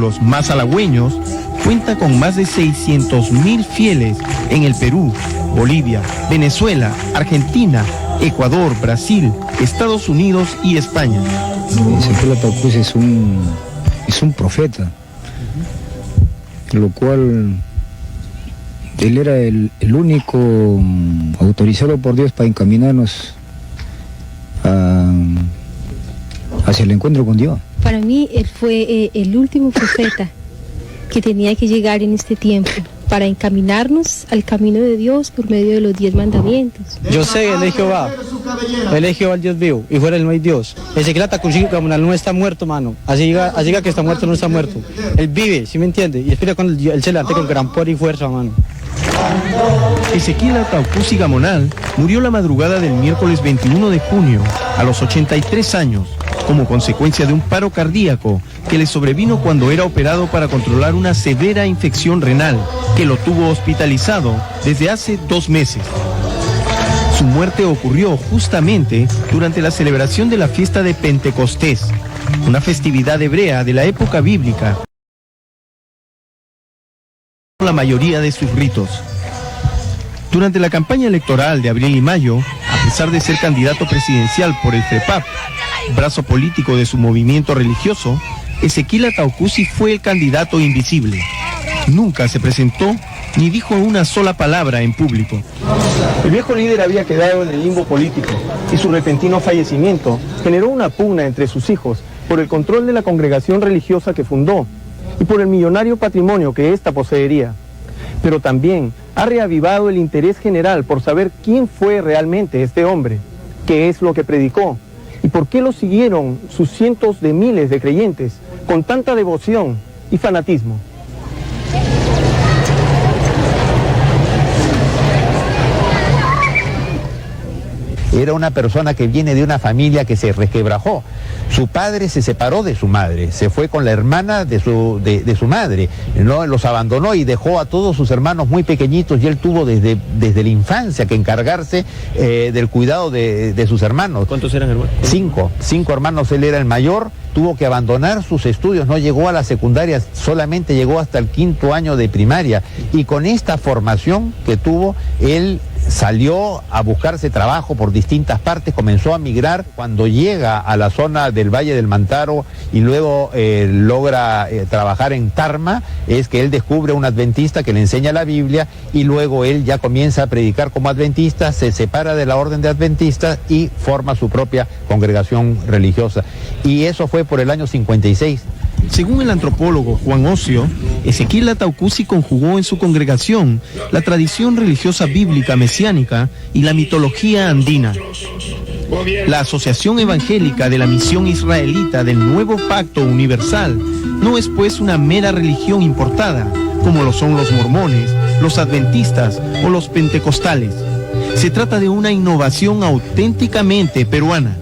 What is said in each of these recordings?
círculos más halagüeños, cuenta con más de 600.000 fieles en el Perú, Bolivia, Venezuela, Argentina, Ecuador, Brasil, Estados Unidos y España. Ezequiel Ataucusi es un profeta, lo cual él era el único autorizado por Dios para encaminarnos hacia el encuentro con Dios. Para mí él fue el último profeta que tenía que llegar en este tiempo para encaminarnos al camino de Dios por medio de los 10 mandamientos. Yo sé, él es Jehová el Dios vivo, y fuera él no hay Dios. Ezequiel Ataucusi no está muerto, mano. Así diga que está muerto, no está muerto. Él vive, ¿sí me entiende? Y espera cuando él se levante con gran poder y fuerza, mano. Ezequiel Ataucusi Gamonal murió la madrugada del miércoles 21 de junio, a los 83 años, como consecuencia de un paro cardíaco que le sobrevino cuando era operado para controlar una severa infección renal que lo tuvo hospitalizado desde hace 2 meses. Su muerte ocurrió justamente durante la celebración de la fiesta de Pentecostés, una festividad hebrea de la época bíblica. La mayoría de sus ritos. Durante la campaña electoral de abril y mayo, a pesar de ser candidato presidencial por el FREPAP, brazo político de su movimiento religioso, Ezequiel Ataucusi fue el candidato invisible. Nunca se presentó ni dijo una sola palabra en público. El viejo líder había quedado en el limbo político y su repentino fallecimiento generó una pugna entre sus hijos por el control de la congregación religiosa que fundó y por el millonario patrimonio que ésta poseería. Pero también ha reavivado el interés general por saber quién fue realmente este hombre, qué es lo que predicó y por qué lo siguieron sus cientos de miles de creyentes con tanta devoción y fanatismo. Era una persona que viene de una familia que se resquebrajó. Su padre se separó de su madre, se fue con la hermana de su madre, ¿no? Los abandonó y dejó a todos sus hermanos muy pequeñitos y él tuvo desde la infancia que encargarse del cuidado de sus hermanos. ¿Cuántos eran hermanos? 5 hermanos, él era el mayor, tuvo que abandonar sus estudios, no llegó a la secundaria, solamente llegó hasta el 5º año de primaria y con esta formación que tuvo, él salió a buscarse trabajo por distintas partes, comenzó a migrar. Cuando llega a la zona del Valle del Mantaro y luego logra trabajar en Tarma, es que él descubre un adventista que le enseña la Biblia y luego él ya comienza a predicar como adventista, se separa de la orden de adventistas y forma su propia congregación religiosa. Y eso fue por el año 56. Según el antropólogo Juan Ocio, Ezequiel Ataucusi conjugó en su congregación la tradición religiosa bíblica mesiánica y la mitología andina. La Asociación Evangélica de la Misión Israelita del Nuevo Pacto Universal no es pues una mera religión importada, como lo son los mormones, los adventistas o los pentecostales. Se trata de una innovación auténticamente peruana.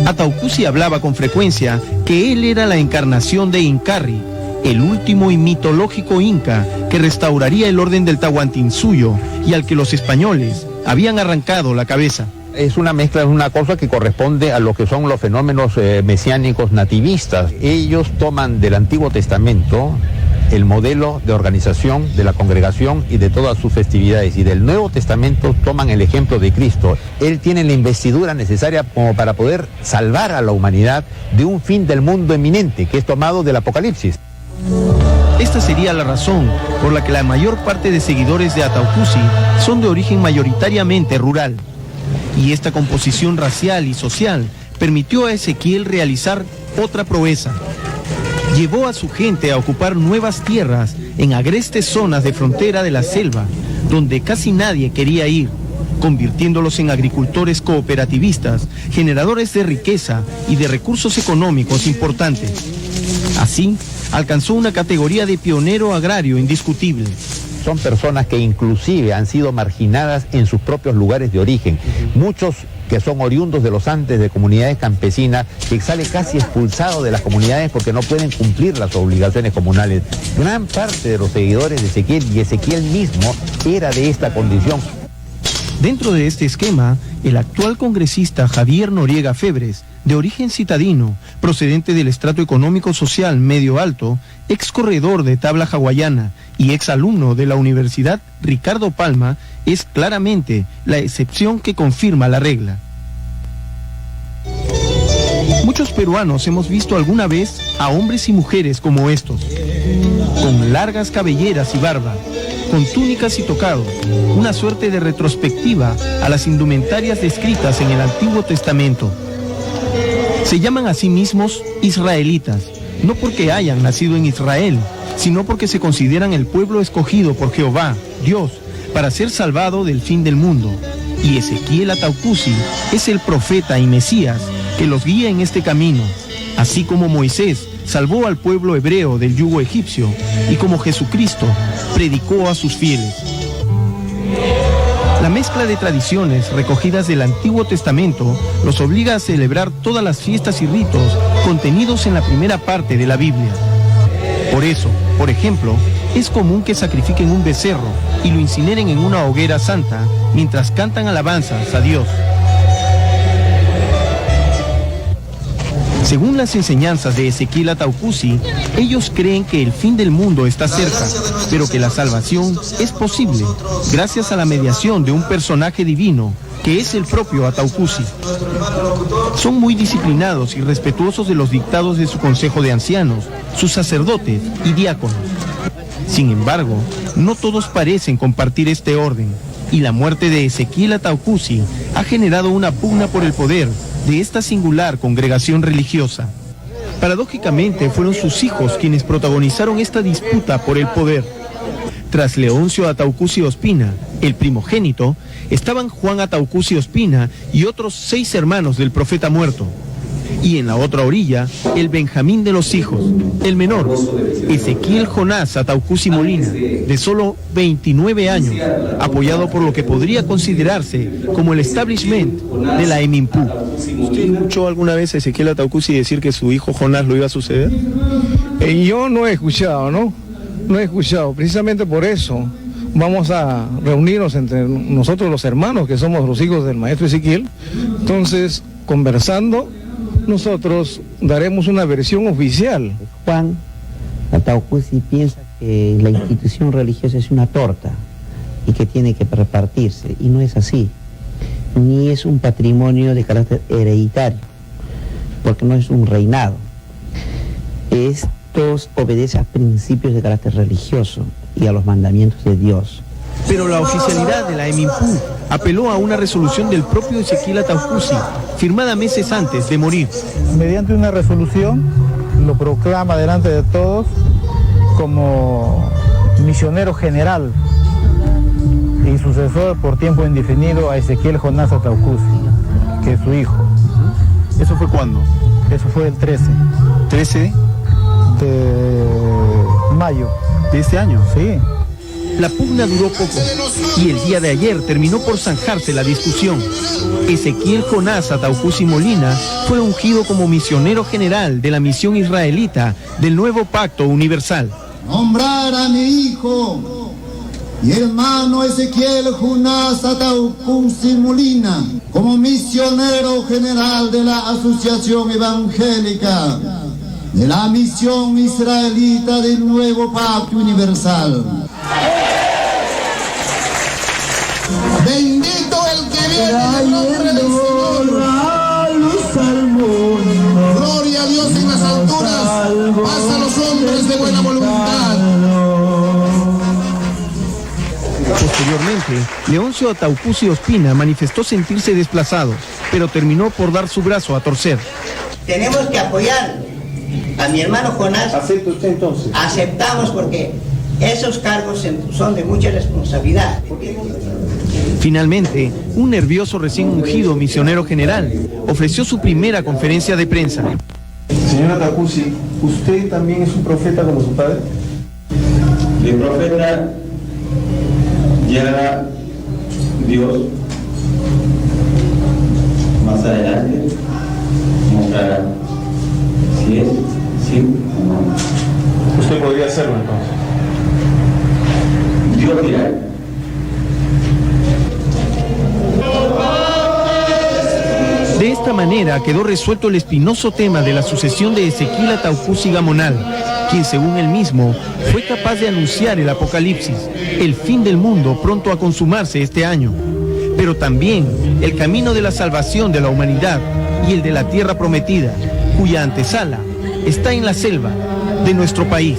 Ataucusi hablaba con frecuencia que él era la encarnación de Incarri, el último y mitológico inca que restauraría el orden del Tahuantinsuyo y al que los españoles habían arrancado la cabeza. Es una mezcla, es una cosa que corresponde a lo que son los fenómenos mesiánicos nativistas. Ellos toman del Antiguo Testamento el modelo de organización de la congregación y de todas sus festividades, y del Nuevo Testamento toman el ejemplo de Cristo. Él tiene la investidura necesaria como para poder salvar a la humanidad de un fin del mundo eminente, que es tomado del Apocalipsis. Esta sería la razón por la que la mayor parte de seguidores de Ataucusi son de origen mayoritariamente rural. Y esta composición racial y social permitió a Ezequiel realizar otra proeza. Llevó a su gente a ocupar nuevas tierras en agrestes zonas de frontera de la selva, donde casi nadie quería ir, convirtiéndolos en agricultores cooperativistas, generadores de riqueza y de recursos económicos importantes. Así, alcanzó una categoría de pionero agrario indiscutible. Son personas que inclusive han sido marginadas en sus propios lugares de origen. Muchos que son oriundos de los Andes, de comunidades campesinas, que sale casi expulsado de las comunidades porque no pueden cumplir las obligaciones comunales. Gran parte de los seguidores de Ezequiel, y Ezequiel mismo, era de esta condición. Dentro de este esquema, el actual congresista Javier Noriega Febres de origen citadino, procedente del estrato económico social medio alto, ex corredor de tabla hawaiana y ex alumno de la Universidad Ricardo Palma, es claramente la excepción que confirma la regla. Muchos peruanos hemos visto alguna vez a hombres y mujeres como estos, con largas cabelleras y barba, con túnicas y tocados, una suerte de retrospectiva a las indumentarias descritas en el Antiguo Testamento. Se llaman a sí mismos israelitas, no porque hayan nacido en Israel, sino porque se consideran el pueblo escogido por Jehová, Dios, para ser salvado del fin del mundo. Y Ezequiel Ataucusi es el profeta y Mesías que los guía en este camino, así como Moisés salvó al pueblo hebreo del yugo egipcio y como Jesucristo predicó a sus fieles. La mezcla de tradiciones recogidas del Antiguo Testamento los obliga a celebrar todas las fiestas y ritos contenidos en la primera parte de la Biblia. Por eso, por ejemplo, es común que sacrifiquen un becerro y lo incineren en una hoguera santa mientras cantan alabanzas a Dios. Según las enseñanzas de Ezequiel Ataucusi, ellos creen que el fin del mundo está cerca, pero que la salvación es posible gracias a la mediación de un personaje divino, que es el propio Ataucusi. Son muy disciplinados y respetuosos de los dictados de su consejo de ancianos, sus sacerdotes y diáconos. Sin embargo, no todos parecen compartir este orden, y la muerte de Ezequiel Ataucusi ha generado una pugna por el poder de esta singular congregación religiosa. Paradójicamente, fueron sus hijos quienes protagonizaron esta disputa por el poder. Tras Leoncio Ataucusi Ospina, el primogénito, estaban Juan Ataucusi Ospina y otros 6 hermanos del profeta muerto. Y en la otra orilla, el Benjamín de los hijos, el menor, Ezequiel Jonás Ataucusi Molina, de solo 29 años, apoyado por lo que podría considerarse como el establishment de la EMINPU. ¿Usted escuchó alguna vez a Ezequiel Ataucusi decir que su hijo Jonás lo iba a suceder? Yo no he escuchado, ¿no? No he escuchado. Precisamente por eso vamos a reunirnos entre nosotros los hermanos, que somos los hijos del maestro Ezequiel. Entonces, conversando, nosotros daremos una versión oficial. Juan Ataucusi piensa que la institución religiosa es una torta y que tiene que repartirse, y no es así, ni es un patrimonio de carácter hereditario, porque no es un reinado. Estos obedecen a principios de carácter religioso y a los mandamientos de Dios. Pero la oficialidad de la EMINPU apeló a una resolución del propio Ezequiel Ataucusi, firmada meses antes de morir. Mediante una resolución lo proclama delante de todos como misionero general y sucesor por tiempo indefinido a Ezequiel Jonás Ataucusi, que es su hijo. ¿Eso fue cuándo? Eso fue el 13 ¿13 de mayo. de este año? Sí. La pugna duró poco y el día de ayer terminó por zanjarse la discusión. Ezequiel Jonás Ataucusi Molina fue ungido como misionero general de la misión israelita del Nuevo Pacto Universal. Nombrar a mi hijo y hermano Ezequiel Jonás Ataucusi Molina como misionero general de la Asociación Evangélica de la misión israelita del Nuevo Pacto Universal. Bendito el que viene en el nombre del Señor. Gloria a Dios en las alturas, paz a los hombres de buena voluntad. Posteriormente, Leoncio Ataucusi Ospina manifestó sentirse desplazado, pero terminó por dar su brazo a torcer. Tenemos que apoyar a mi hermano Jonás. ¿Acepta usted entonces? Aceptamos porque esos cargos son de mucha responsabilidad. Finalmente, un nervioso recién ungido misionero general ofreció su primera conferencia de prensa. Señor Ataucusi, ¿usted también es un profeta como su padre? Mi profeta ya Dios más adelante mostrará si es sí o no. ¿Usted podría hacerlo entonces? Dios dirá. De esta esta manera quedó resuelto el espinoso tema de la sucesión de Ezequiel Ataucusi Gamonal, quien según él mismo fue capaz de anunciar el apocalipsis, el fin del mundo pronto a consumarse este año, pero también el camino de la salvación de la humanidad y el de la tierra prometida, cuya antesala está en la selva de nuestro país.